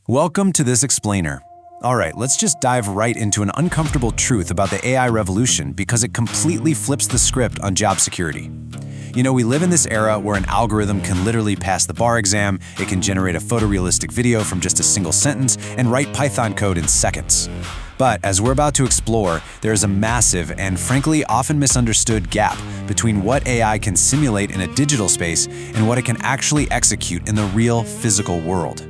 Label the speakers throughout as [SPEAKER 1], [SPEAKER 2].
[SPEAKER 1] Welcome to this explainer. All right, let's just dive right into an uncomfortable truth about the AI revolution because it completely flips the script on job security. You know, we live in this era where an algorithm can literally pass the bar exam, it can generate a photorealistic video from just a single sentence, and write Python code in seconds. But as we're about to explore, there is a massive and frankly often misunderstood gap between what AI can simulate in a digital space and what it can actually execute in the real physical world.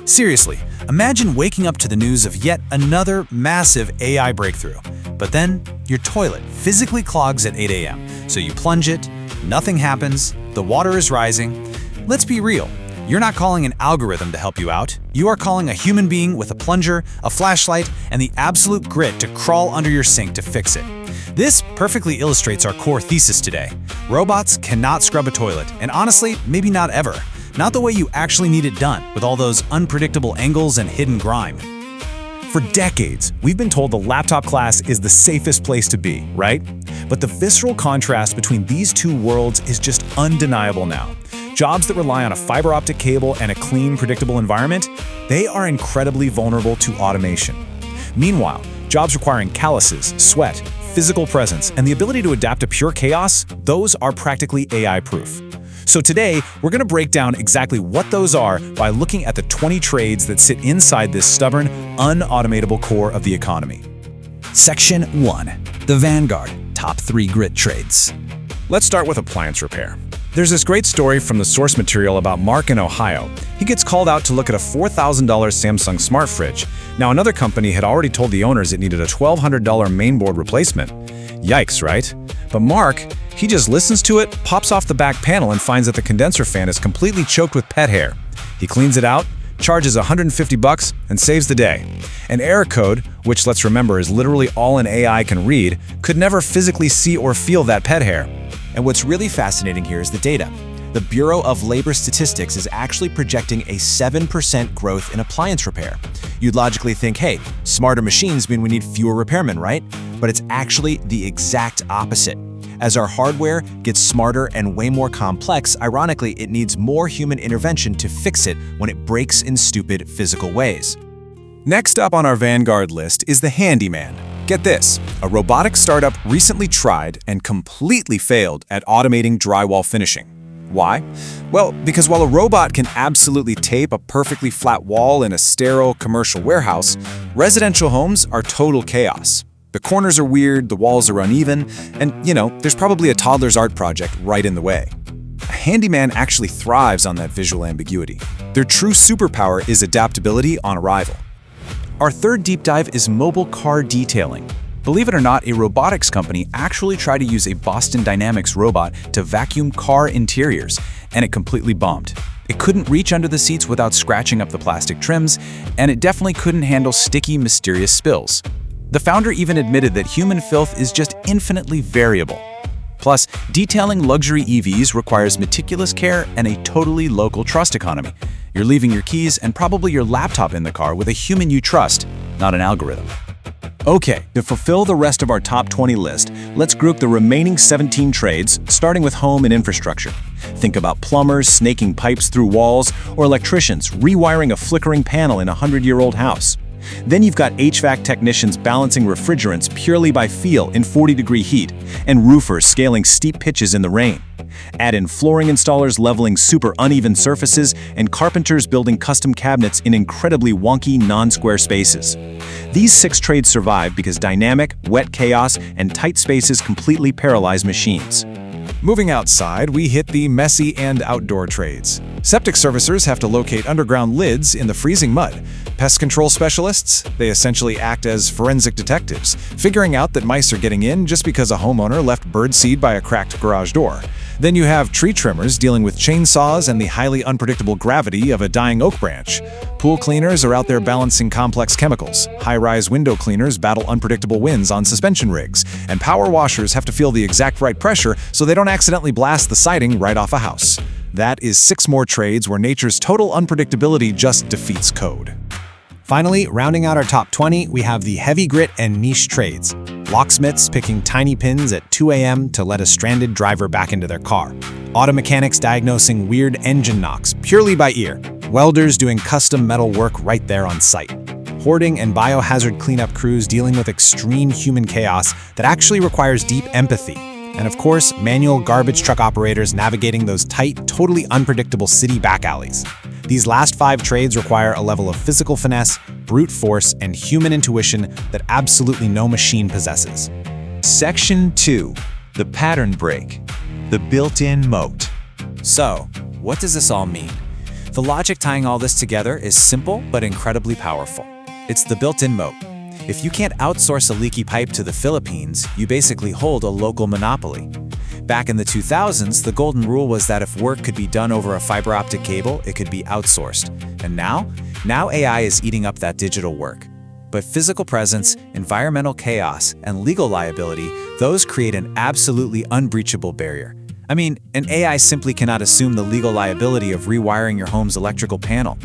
[SPEAKER 2] Seriously, imagine waking up to the news of yet another massive AI breakthrough. But then, your toilet physically clogs at 8 a.m., so you plunge it, nothing happens, the water is rising. Let's be real, you're not calling an algorithm to help you out. You are calling a human being with a plunger, a flashlight, and the absolute grit to crawl under your sink to fix it. This perfectly illustrates our core thesis today. Robots cannot scrub a toilet, and honestly, maybe not ever. Not the way you actually need it done, with all those unpredictable angles and hidden grime.
[SPEAKER 3] For decades, we've been told the laptop class is the safest place to be, right? But the visceral contrast between these two worlds is just undeniable now. Jobs that rely on a fiber optic cable and a clean, predictable environment, they are incredibly vulnerable to automation. Meanwhile, jobs requiring calluses, sweat, physical presence, and the ability to adapt to pure chaos, those are practically AI-proof. So today, we're going to break down exactly what those are by looking at the 20 trades that sit inside this stubborn, unautomatable core of the economy.
[SPEAKER 2] Section 1. The Vanguard Top 3 Grit Trades.
[SPEAKER 3] Let's start with appliance repair. There's this great story from the source material about Mark in Ohio. He gets called out to look at a $4,000 Samsung smart fridge. Now, another company had already told the owners it needed a $1,200 mainboard replacement. Yikes, right? But Mark, he just listens to it, pops off the back panel, and finds that the condenser fan is completely choked with pet hair. He cleans it out, charges $150, and saves the day. An error code, which let's remember is literally all an AI can read, could never physically see or feel that pet hair.
[SPEAKER 1] And what's really fascinating here is the data. The Bureau of Labor Statistics is actually projecting a 7% growth in appliance repair. You'd logically think, hey, smarter machines mean we need fewer repairmen, right? But it's actually the exact opposite. As our hardware gets smarter and way more complex, ironically, it needs more human intervention to fix it when it breaks in stupid physical ways. Next up on our Vanguard list is the handyman. Get this, a robotic startup recently tried and completely failed at automating drywall finishing. Why? Well, because while a robot can absolutely tape a perfectly flat wall in a sterile commercial warehouse, residential homes are total chaos. The corners are weird, the walls are uneven, and, there's probably a toddler's art project right in the way. A handyman actually thrives on that visual ambiguity. Their true superpower is adaptability on arrival. Our third deep dive is mobile car detailing. Believe it or not, a robotics company actually tried to use a Boston Dynamics robot to vacuum car interiors, and it completely bombed. It couldn't reach under the seats without scratching up the plastic trims, and it definitely couldn't handle sticky, mysterious spills. The founder even admitted that human filth is just infinitely variable. Plus, detailing luxury EVs requires meticulous care and a totally local trust economy. You're leaving your keys and probably your laptop in the car with a human you trust, not an algorithm. Okay, to fulfill the rest of our top 20 list, let's group the remaining 17 trades, starting with home and infrastructure. Think about plumbers snaking pipes through walls, or electricians rewiring a flickering panel in a 100-year-old house. Then you've got HVAC technicians balancing refrigerants purely by feel in 40-degree heat, and roofers scaling steep pitches in the rain. Add in flooring installers leveling super uneven surfaces, and carpenters building custom cabinets in incredibly wonky, non-square spaces. These 6 trades survive because dynamic, wet chaos, and tight spaces completely paralyze machines.
[SPEAKER 3] Moving outside, we hit the messy and outdoor trades. Septic servicers have to locate underground lids in the freezing mud. Pest control specialists, they essentially act as forensic detectives, figuring out that mice are getting in just because a homeowner left birdseed by a cracked garage door. Then you have tree trimmers dealing with chainsaws and the highly unpredictable gravity of a dying oak branch. Pool cleaners are out there balancing complex chemicals. High-rise window cleaners battle unpredictable winds on suspension rigs. And power washers have to feel the exact right pressure so they don't accidentally blast the siding right off a house. That is 6 more trades where nature's total unpredictability just defeats code.
[SPEAKER 1] Finally, rounding out our top 20, we have the heavy grit and niche trades. Locksmiths picking tiny pins at 2 a.m. to let a stranded driver back into their car. Auto mechanics diagnosing weird engine knocks purely by ear. Welders doing custom metal work right there on site. Hoarding and biohazard cleanup crews dealing with extreme human chaos that actually requires deep empathy. And of course, manual garbage truck operators navigating those tight, totally unpredictable city back alleys. These last 5 trades require a level of physical finesse, brute force, and human intuition that absolutely no machine possesses.
[SPEAKER 3] Section 2. The pattern break. The built-in moat.
[SPEAKER 1] So, what does this all mean? The logic tying all this together is simple but incredibly powerful. It's the built-in moat. If you can't outsource a leaky pipe to the Philippines, you basically hold a local monopoly. Back in the 2000s, the golden rule was that if work could be done over a fiber optic cable, it could be outsourced. And now AI is eating up that digital work. But physical presence, environmental chaos, and legal liability, those create an absolutely unbreachable barrier. I mean, an AI simply cannot assume the legal liability of rewiring your home's electrical panel.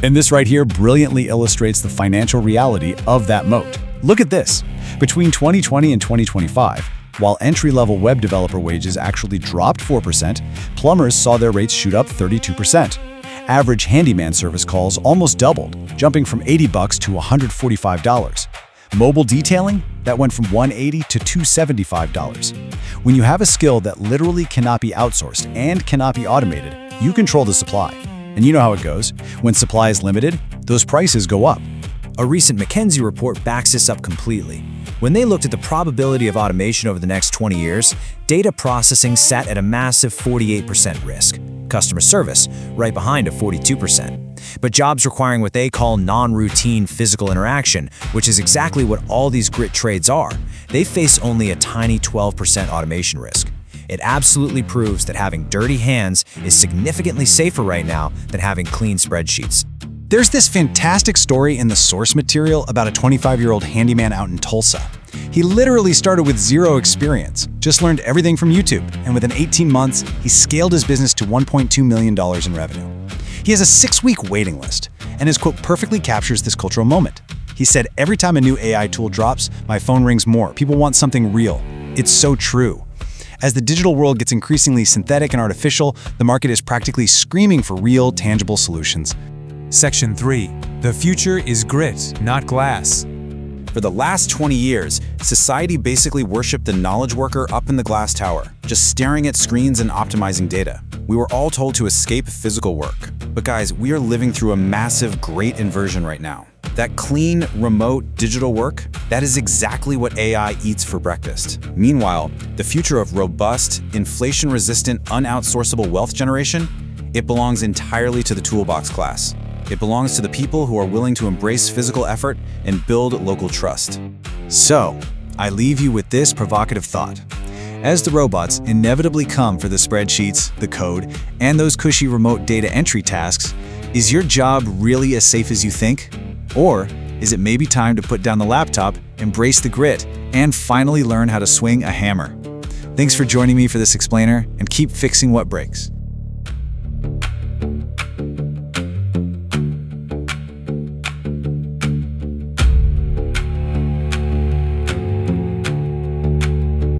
[SPEAKER 4] And this right here brilliantly illustrates the financial reality of that moat. Look at this. Between 2020 and 2025, while entry-level web developer wages actually dropped 4%, plumbers saw their rates shoot up 32%. Average handyman service calls almost doubled, jumping from $80 to $145. Mobile detailing, that went from $180 to $275. When you have a skill that literally cannot be outsourced and cannot be automated, you control the supply. And you know how it goes. When supply is limited, those prices go up.
[SPEAKER 1] A recent McKinsey report backs this up completely. When they looked at the probability of automation over the next 20 years, data processing sat at a massive 48% risk. Customer service, right behind at 42%. But jobs requiring what they call non-routine physical interaction, which is exactly what all these grit trades are, they face only a tiny 12% automation risk. It absolutely proves that having dirty hands is significantly safer right now than having clean spreadsheets.
[SPEAKER 4] There's this fantastic story in the source material about a 25-year-old handyman out in Tulsa. He literally started with zero experience, just learned everything from YouTube, and within 18 months, he scaled his business to $1.2 million in revenue. He has a 6-week waiting list, and his quote perfectly captures this cultural moment. He said, "Every time a new AI tool drops, my phone rings more. People want something real." It's so true. As the digital world gets increasingly synthetic and artificial, the market is practically screaming for real, tangible solutions.
[SPEAKER 2] Section 3. The future is grit, not glass.
[SPEAKER 1] For the last 20 years, society basically worshipped the knowledge worker up in the glass tower, just staring at screens and optimizing data. We were all told to escape physical work. But guys, we are living through a massive great inversion right now. That clean, remote, digital work, that is exactly what AI eats for breakfast. Meanwhile, the future of robust, inflation-resistant, unoutsourceable wealth generation, it belongs entirely to the toolbox class. It belongs to the people who are willing to embrace physical effort and build local trust.
[SPEAKER 4] So, I leave you with this provocative thought. As the robots inevitably come for the spreadsheets, the code, and those cushy remote data entry tasks, is your job really as safe as you think? Or is it maybe time to put down the laptop, embrace the grit, and finally learn how to swing a hammer? Thanks for joining me for this explainer, and keep fixing what breaks.